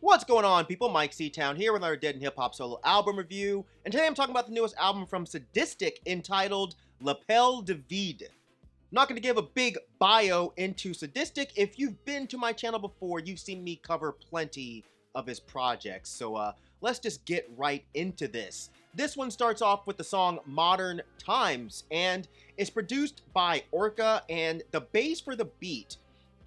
What's going on, people? Myke C-Town here with our Dead and Hip Hop solo album review, and today I'm talking about the newest album from Sadistik entitled Lyrical Vide. I'm not going to give a big bio into Sadistik. If you've been to my channel before, you've seen me cover plenty of his projects, so let's just get right into this. This one starts off with the song Modern Times, and it's produced by Orca, and the bass for the beat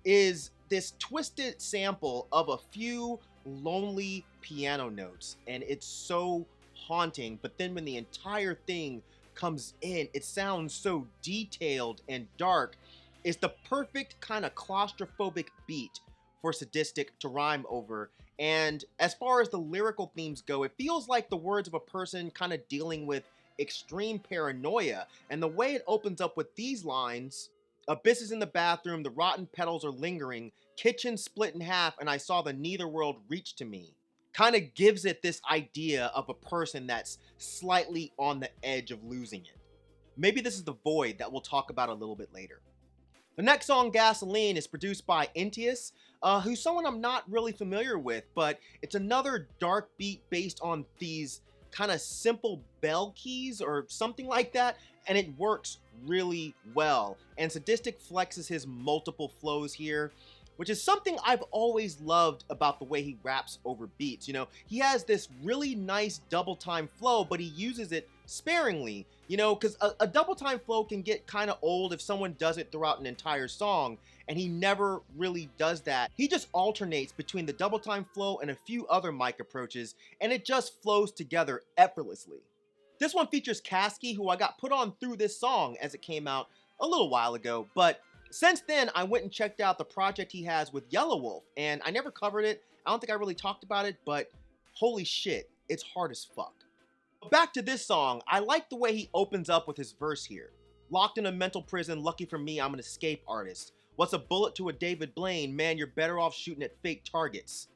is this twisted sample of a few lonely piano notes, and it's so haunting. But then when the entire thing comes in, it sounds so detailed and dark. It's the perfect kind of claustrophobic beat for Sadistik to rhyme over. And as far as the lyrical themes go, it feels like the words of a person kind of dealing with extreme paranoia. And the way it opens up with these lines: abyss is in the bathroom, the rotten petals are lingering, kitchen split in half, and I saw the neither world reach to me, kind of gives it this idea of a person that's slightly on the edge of losing it. Maybe this is the void that we'll talk about a little bit later. The next song, Gasoline, is produced by Entius, who's someone I'm not really familiar with, but it's another dark beat based on these kind of simple bell keys or something like that, and it works really well. And Sadistik flexes his multiple flows here, which is something I've always loved about the way he raps over beats. You know, he has this really nice double time flow, but he uses it sparingly, you know, because a double time flow can get kind of old if someone does it throughout an entire song, and he never really does that. He just alternates between the double time flow and a few other Myke approaches, and it just flows together effortlessly. This one features Kasky, who I got put on through this song as it came out a little while ago, but since then I went and checked out the project he has with Yellow Wolf, and I never covered it. I don't think I really talked about it, but holy shit, it's hard as fuck. Back to this song, I like the way he opens up with his verse here. Locked in a mental prison, lucky for me, I'm an escape artist. What's a bullet to a David Blaine? Man, you're better off shooting at fake targets.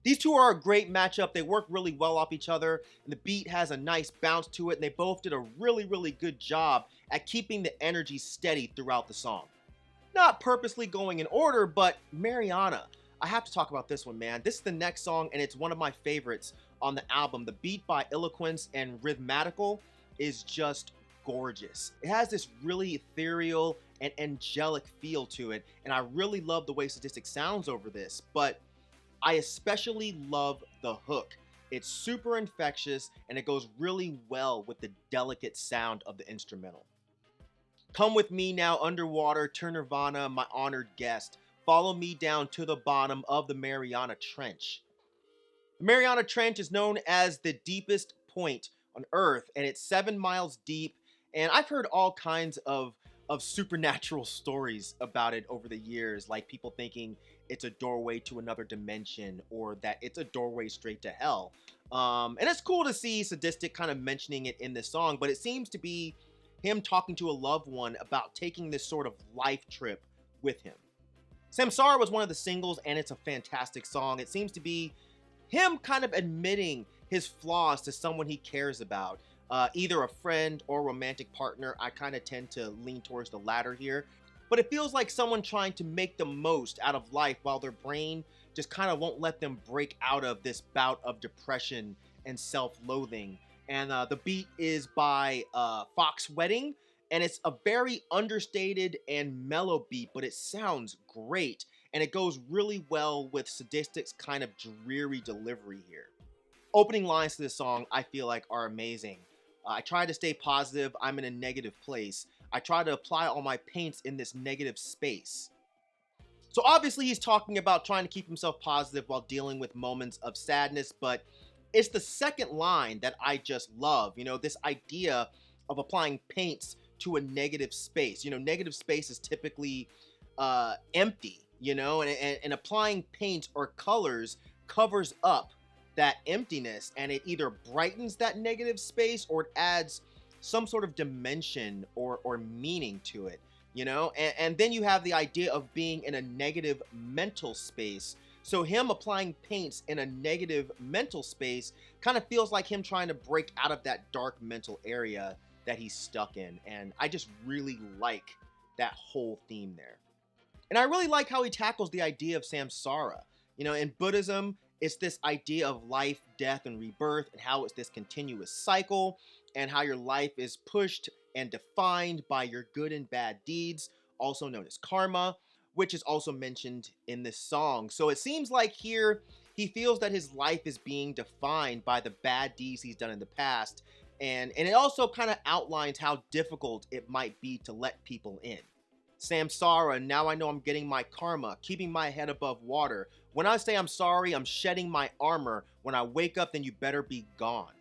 These two are a great matchup. They work really well off each other, and the beat has a nice bounce to it, and they both did a really good job at keeping the energy steady throughout the song. Not purposely going in order, but Mariana. I have to talk about this one, man. This is the next song, and it's one of my favorites on the album. The beat by Eloquence and Rhythmatical is just gorgeous. It has this really ethereal and angelic feel to it, and I really love the way Sadistik sounds over this, but I especially love the hook. It's super infectious, and it goes really well with the delicate sound of the instrumental. Come with me now underwater, to Nirvana, my honored guest. Follow me down to the bottom of the Mariana Trench. The Mariana Trench is known as the deepest point on Earth, and it's 7 miles deep, and I've heard all kinds of supernatural stories about it over the years, like people thinking it's a doorway to another dimension, or that it's a doorway straight to hell. And it's cool to see Sadistik kind of mentioning it in this song, but it seems to be him talking to a loved one about taking this sort of life trip with him. Samsara was one of the singles, and it's a fantastic song. It seems to be him kind of admitting his flaws to someone he cares about, either a friend or romantic partner. I kind of tend to lean towards the latter here, but it feels like someone trying to make the most out of life while their brain just kind of won't let them break out of this bout of depression and self-loathing. And the beat is by Fox Wedding, and it's a very understated and mellow beat, but it sounds great, and it goes really well with Sadistik's kind of dreary delivery here. Opening lines to this song, I feel like, are amazing. I try to stay positive, I'm in a negative place. I try to apply all my paints in this negative space. So obviously he's talking about trying to keep himself positive while dealing with moments of sadness, but it's the second line that I just love. You know, this idea of applying paints to a negative space. You know, negative space is typically empty, you know, and applying paint or colors covers up that emptiness, and it either brightens that negative space or it adds some sort of dimension or meaning to it, you know. And then you have the idea of being in a negative mental space. So him applying paints in a negative mental space kind of feels like him trying to break out of that dark mental area that he's stuck in. And I just really like that whole theme there. And I really like how he tackles the idea of samsara. You know, in Buddhism, It's this idea of life, death, and rebirth, and how it's this continuous cycle, and how your life is pushed and defined by your good and bad deeds, also known as karma, which is also mentioned in this song. So it seems like here he feels that his life is being defined by the bad deeds he's done in the past, and it also kind of outlines how difficult it might be to let people in. Samsara, now I know I'm getting my karma, keeping my head above water. When I say I'm sorry, I'm shedding my armor. When I wake up, then you better be gone.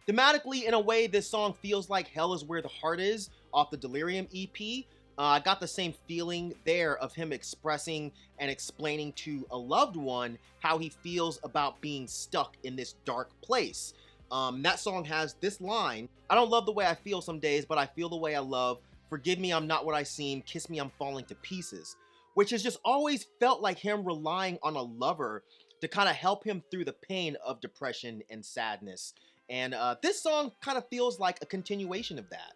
Thematically, in a way, this song feels like Hell Is Where the Heart Is off the Delirium EP. I got the same feeling there of him expressing and explaining to a loved one how he feels about being stuck in this dark place. That song has this line: I don't love the way I feel some days, but I feel the way I love. Forgive me, I'm not what I seem. Kiss me, I'm falling to pieces. Which has just always felt like him relying on a lover to kind of help him through the pain of depression and sadness. And this song kind of feels like a continuation of that.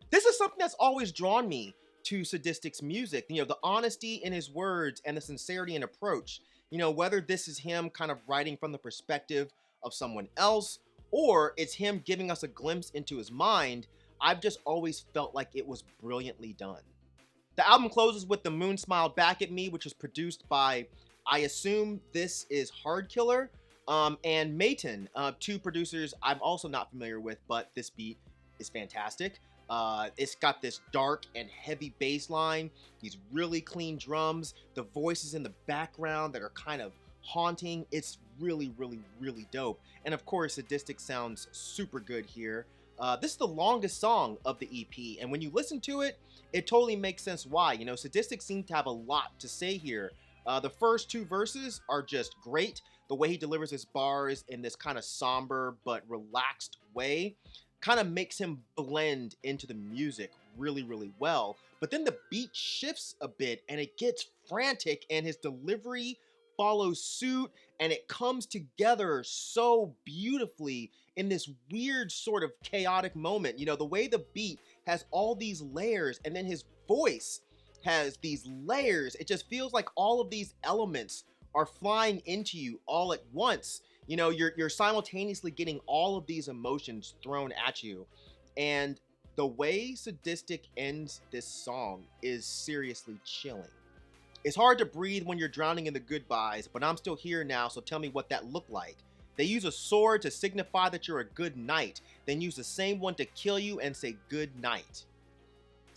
This is something that's always drawn me to Sadistik's music. You know, the honesty in his words and the sincerity in approach. You know, whether this is him kind of writing from the perspective of someone else, or it's him giving us a glimpse into his mind, I've just always felt like it was brilliantly done. The album closes with The Moon Smiled Back at Me, which is produced by, I assume this is Hard Killer, and Mayton, two producers I'm also not familiar with, but this beat is fantastic. It's got this dark and heavy bass line, these really clean drums, the voices in the background that are kind of haunting. It's really, really, really dope. And of course, Sadistik sounds super good here. This is the longest song of the EP, and when you listen to it, it totally makes sense why. You know, Sadistik seemed to have a lot to say here. The first two verses are just great. The way he delivers his bars in this kind of somber but relaxed way kind of makes him blend into the music really, really well. But then the beat shifts a bit and it gets frantic, and his delivery follows suit, and it comes together so beautifully in this weird sort of chaotic moment. You know, the way the beat has all these layers, and then his voice has these layers. It just feels like all of these elements are flying into you all at once. You know, you're simultaneously getting all of these emotions thrown at you. And the way Sadistik ends this song is seriously chilling. It's hard to breathe when you're drowning in the goodbyes, but I'm still here now, so tell me what that looked like. They use a sword to signify that you're a good knight, then use the same one to kill you and say good night.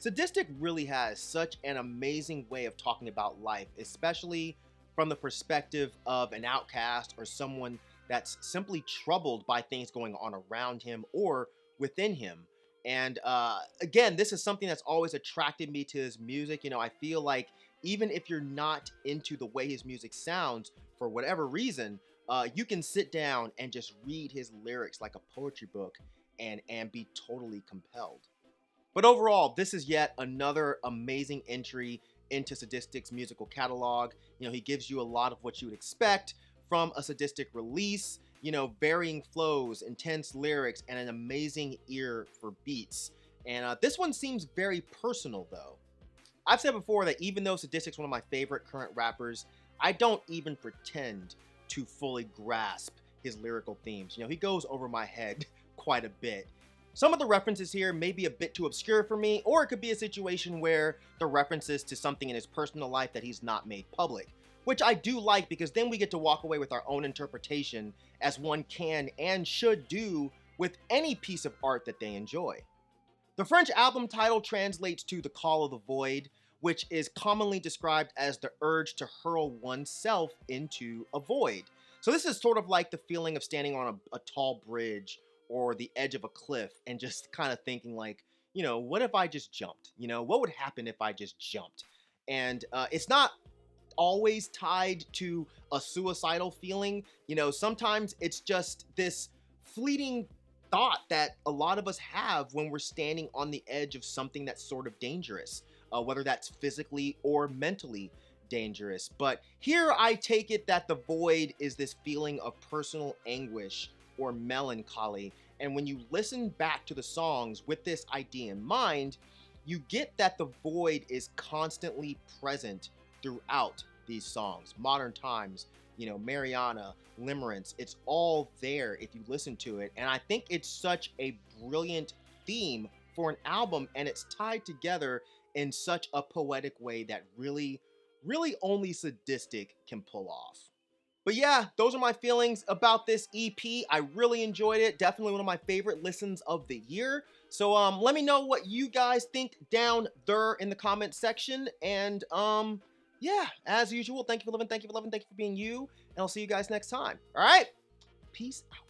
Sadistik really has such an amazing way of talking about life, especially from the perspective of an outcast or someone that's simply troubled by things going on around him or within him. And again, this is something that's always attracted me to his music. You know, I feel like even if you're not into the way his music sounds for whatever reason, you can sit down and just read his lyrics like a poetry book and be totally compelled. But overall, this is yet another amazing entry into Sadistik's musical catalog. You know, he gives you a lot of what you would expect from a Sadistik release. You know, varying flows, intense lyrics, and an amazing ear for beats. And this one seems very personal, though. I've said before that even though Sadistik's one of my favorite current rappers, I don't even pretend to fully grasp his lyrical themes. You know, he goes over my head quite a bit. Some of the references here may be a bit too obscure for me, or it could be a situation where the references to something in his personal life that he's not made public, which I do like, because then we get to walk away with our own interpretation, as one can and should do with any piece of art that they enjoy. The French album title translates to The Call of the Void, which is commonly described as the urge to hurl oneself into a void. So this is sort of like the feeling of standing on a tall bridge or the edge of a cliff and just kind of thinking like, you know, what if I just jumped? You know, what would happen if I just jumped? And it's not always tied to a suicidal feeling. You know, sometimes it's just this fleeting thought that a lot of us have when we're standing on the edge of something that's sort of dangerous, whether that's physically or mentally dangerous. But here I take it that the void is this feeling of personal anguish or melancholy. And when you listen back to the songs with this idea in mind, you get that the void is constantly present throughout these songs. Modern Times, you know, Mariana, Limerence, it's all there if you listen to it. And I think it's such a brilliant theme for an album, and it's tied together in such a poetic way that really only Sadistik can pull off. But yeah, those are my feelings about this EP. I really enjoyed it. Definitely one of my favorite listens of the year. So let me know what you guys think down there in the comment section. And yeah, as usual, thank you for living, thank you for loving, thank you for being you. And I'll see you guys next time. All right, peace out.